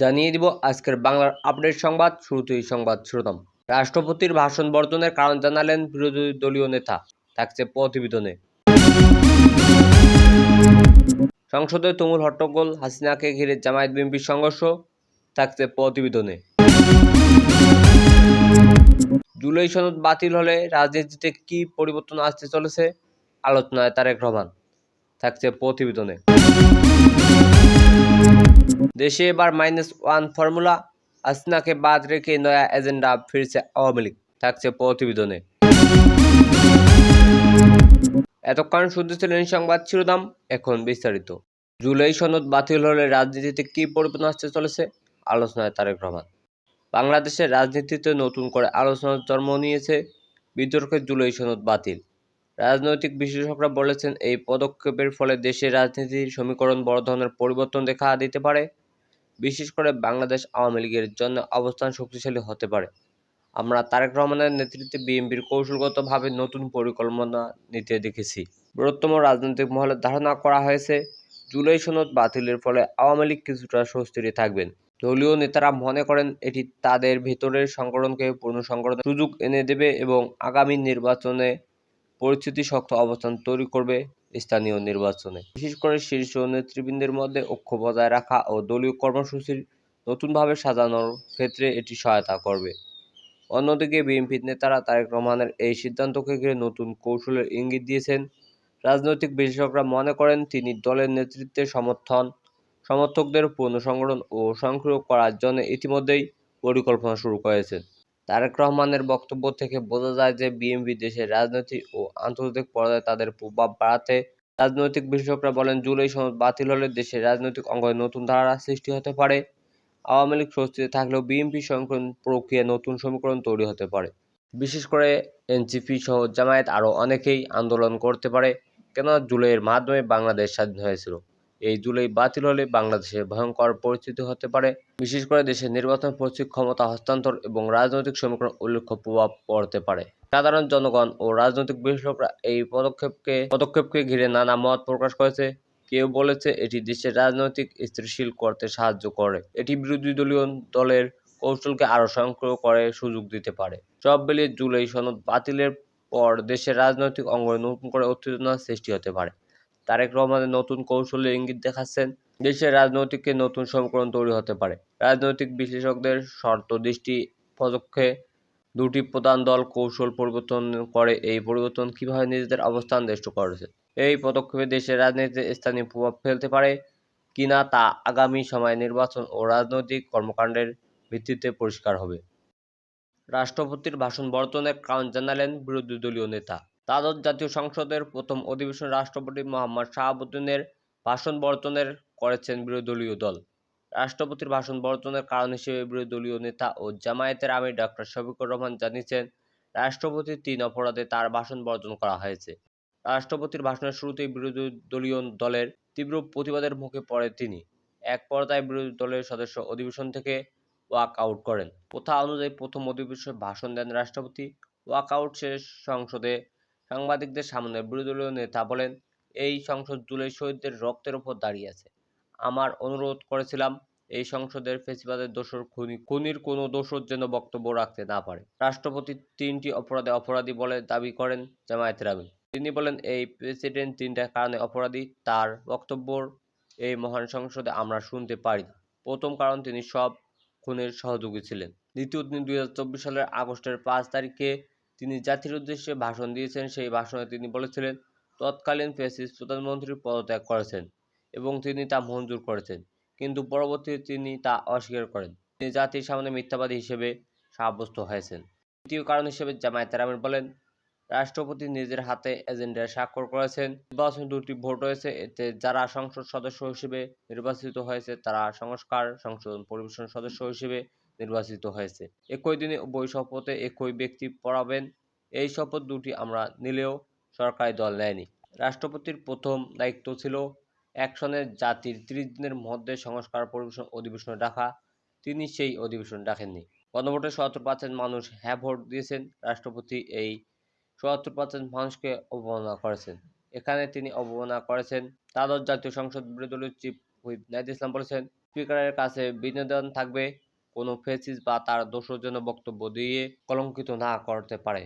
জানিয়ে দিব আজকের বাংলার আপডেট সংবাদ। শুরুতেই সংবাদ শিরোনাম। রাষ্ট্রপতির ভাষণ বর্জনের কারণ জানালেন বিরোধী দলীয় নেতা, থাকছে প্রতিবেদনে। সংসদে তুমুল হট্টগোল, হাসিনাকে ঘিরে জামায়াত বিএনপির সংঘর্ষ, থাকছে প্রতিবেদনে। জুলাই সনদ বাতিল হলে রাজনীতিতে কি পরিবর্তন আসতে চলেছে, আলোচনায় তারেক রহমান, থাকছে প্রতিবেদনে। দেশে এবার -1 ফর্মুলা, হাসিনাকে বাদ রেখে নয়া এজেন্ডা ফিরছে আওয়ামী লীগ, থাকছে প্রতিবেদনে। এতক্ষণ শুনতেছিলেন সংবাদ শিরোনাম, এখন বিস্তারিত। জুলাই সনদ বাতিল হলে রাজনীতিতে কি পরিবর্তন আসতে চলেছে, আলোচনায় তারেক রহমান। বাংলাদেশের রাজনীতিতে নতুন করে আলোচনার জন্ম নিয়েছে বিতর্কের জুলাই সনদ বাতিল। রাজনৈতিক বিশেষজ্ঞরা বলেছেন, এই পদক্ষেপের ফলে দেশের রাজনীতির সমীকরণ বড় ধরনের পরিবর্তন দেখা দিতে পারে। বিশেষ করে বাংলাদেশ আওয়ামী লীগের জন্য অবস্থান শক্তিশালী হতে পারে। আমরা তারেক রহমানের নেতৃত্বে বিএনপির কৌশলগতভাবে নতুন পরিকল্পনা নিতে দেখেছি। বৃহত্তম রাজনৈতিক মহলে ধারণা করা হয়েছে, জুলাই সনদ বাতিলের ফলে আওয়ামী লীগ কিছুটা স্বস্তিতে থাকবেন। দলীয় নেতারা মনে করেন, এটি তাদের ভেতরের সংগঠনকে পুনঃসংগঠনের সুযোগ এনে দেবে এবং আগামী নির্বাচনে পরিস্থিতি শক্ত অবস্থান তৈরি করবে। স্থানীয় নির্বাচনে বিশেষ করে শীর্ষ নেতৃবৃন্দের মধ্যে ঐক্য বজায় রাখা ও দলীয় কর্মসূচির নতুনভাবে সাজানোর ক্ষেত্রে এটি সহায়তা করবে। অন্যদিকে বিএনপির নেতারা তারেক রহমানের এই সিদ্ধান্তকে ঘিরে নতুন কৌশলের ইঙ্গিত দিয়েছেন। রাজনৈতিক বিশেষজ্ঞরা মনে করেন, তিনি দলের নেতৃত্বের সমর্থকদের পুনঃসংগঠন ও সক্রিয় করার জন্য ইতিমধ্যেই পরিকল্পনা শুরু করেছেন। তারেক রহমানের বক্তব্য থেকে বোঝা যায় যে বিএনপি দেশের রাজনীতি ও আন্তর্জাতিক পর্যায়ে তাদের প্রভাব বাড়াতে। রাজনৈতিক বিশেষজ্ঞরা বলেন, জুলাই সনদ বাতিল হলে দেশের রাজনৈতিক অঙ্গনে নতুন ধারা সৃষ্টি হতে পারে। আওয়ামী লীগ স্বস্তিতে থাকলেও বিএনপি সংস্করণ প্রক্রিয়া নতুন সমীকরণ তৈরি হতে পারে। বিশেষ করে এনসিপি সহ জামায়াত আরও অনেকেই আন্দোলন করতে পারে, কেননা জুলাইয়ের মাধ্যমে বাংলাদেশ স্বাধীন হয়েছিল। এই জুলাই বাতিল হলে বাংলাদেশে ভয়ঙ্কর পরিস্থিতি হতে পারে। বিশেষ করে দেশের নির্বাচন পরিস্থিতি, ক্ষমতা হস্তান্তর এবং রাজনৈতিক সমীকরণ উল্লেখ্য প্রভাব পড়তে পারে। সাধারণ জনগণ ও রাজনৈতিক বিশ্লেষকরা এই পদক্ষেপকে ঘিরে নানা মত প্রকাশ করেছে। কেউ বলেছে, এটি দেশের রাজনৈতিক স্থিতিশীল করতে সাহায্য করে। এটি বিরোধী দলের কৌশলকে আরও সক্রিয় করে সুযোগ দিতে পারে। সব মিলিয়ে জুলাই সনদ বাতিলের পর দেশের রাজনৈতিক অঙ্গনে নতুন করে উত্তেজনার সৃষ্টি হতে পারে। তারেক রহমানের নতুন কৌশলের ইঙ্গিত দেখাচ্ছেন, দেশের রাজনৈতিক নতুন সমীকরণ তৈরি হতে পারে। রাজনৈতিক বিশ্লেষকদের শর্ত দৃষ্টি পদক্ষে দুটি প্রধান দল কৌশল পরিবর্তন করে। এই পরিবর্তন কিভাবে নিজেদের অবস্থান দেষ্ট করেছে, এই পদক্ষেপে দেশের রাজনীতিতে স্থানীয় প্রভাব ফেলতে পারে কিনা তা আগামী সময়ে নির্বাচন ও রাজনৈতিক কর্মকাণ্ডের ভিত্তিতে পরিষ্কার হবে। রাষ্ট্রপতির ভাষণ বর্জনের কারণ জানালেন বিরোধী দলীয় নেতা। দ্বাদশ জাতীয় সংসদের প্রথম অধিবেশনে রাষ্ট্রপতি মোহাম্মদ শাহাবুদ্দিনের ভাষণ বর্জনের করেছেন বিরোধী দলীয় দল। রাষ্ট্রপতির ভাষণ বর্জনের কারণ হিসেবে বিরোধী দলীয় নেতা ও জামায়াতের আমির ডক্টর শফিকুর রহমান জানিয়েছেন, রাষ্ট্রপতির 3 অপরাধে তার ভাষণ বর্জন করা হয়েছে। রাষ্ট্রপতির ভাষণের শুরুতেই বিরোধী দলীয় দলের তীব্র প্রতিবাদের মুখে পড়ে তিনি। এক পর্যায়ে বিরোধী দলের সদস্য অধিবেশন থেকে ওয়াক আউট করেন। প্রথা অনুযায়ী প্রথম অধিবেশনে ভাষণ দেন রাষ্ট্রপতি। ওয়াক আউট শেষ সংসদে সাংবাদিকদের সামনে বিরোধী দলীয় নেতা বলেন, এই সংসদ জুলাই শহীদদের রক্তের উপর দাঁড়িয়ে আছে। আমার অনুরোধ করেছিলাম, এই সংসদের ফ্যাসিবাদের দোসর খুনির কোনো দোসর যেন বক্তব্য রাখতে না পারে। রাষ্ট্রপতি 3টি অপরাধে অপরাধী বলে দাবি করেন জামায়াতের আমির। তিনি বলেন, এই প্রেসিডেন্ট 3টা কারণে অপরাধী, তার বক্তব্য এই মহান সংসদে আমরা শুনতে পারি না। প্রথম কারণ, তিনি সব খুনের সহযোগী ছিলেন। দ্বিতীয়, তিনি 2024 সালের আগস্টের 5 তারিখে তিনি জাতির উদ্দেশ্যে ভাষণ দিয়েছেন। সেই ভাষণে তিনি বলেছিলেন, তৎকালীন ফ্যাসিস্ট প্রধানমন্ত্রী পদত্যাগ করেছেন এবং তিনি তা মঞ্জুর করেছেন, কিন্তু পরবর্তীতে তিনি তা অস্বীকার করেন। তিনি জাতির সামনে মিথ্যাবাদী হিসেবে সাব্যস্ত হয়েছেন। তৃতীয় কারণ হিসেবে জামায়াতের আমির বলেন, রাষ্ট্রপতি নিজের হাতে এজেন্ডায় স্বাক্ষর করেছেন। নির্বাচনে 2টি ভোট হয়েছে, এতে যারা সংসদ সদস্য হিসেবে নির্বাচিত হয়েছে তারা সংস্কার সংশোধন পরিবেশন সদস্য হিসেবে নির্বাচিত হয়েছে। একই দিনে উভয় শপথে একই ব্যক্তি পড়াবেন। এই শপথ 2টি আমরা নিলেও সরকারি দল নেয়নি। রাষ্ট্রপতির প্রথম দায়িত্ব ছিল এক সনে জাতির 30 দিনের মধ্যে সংস্কার পরিবেশন অধিবেশন ডাকা। তিনি সেই অধিবেশন ডাকেননি। গণভোটে 77% মানুষ হ্যাঁ ভোট দিয়েছেন। রাষ্ট্রপতি এই 77% মানুষকে অবমাননা করেছেন। এখানে তিনি অবমাননা করেছেন। দ্বাদশ জাতীয় সংসদ বিরোধী দলীয় চিফ হুইপ নাহিদ ইসলাম বলেছেন, স্পিকারের কাছে বিনোদন থাকবে, কোনো ফ্যাসিস্ট বা তার দোসর যেন বক্তব্য দিয়ে কলঙ্কিত না করতে পারে।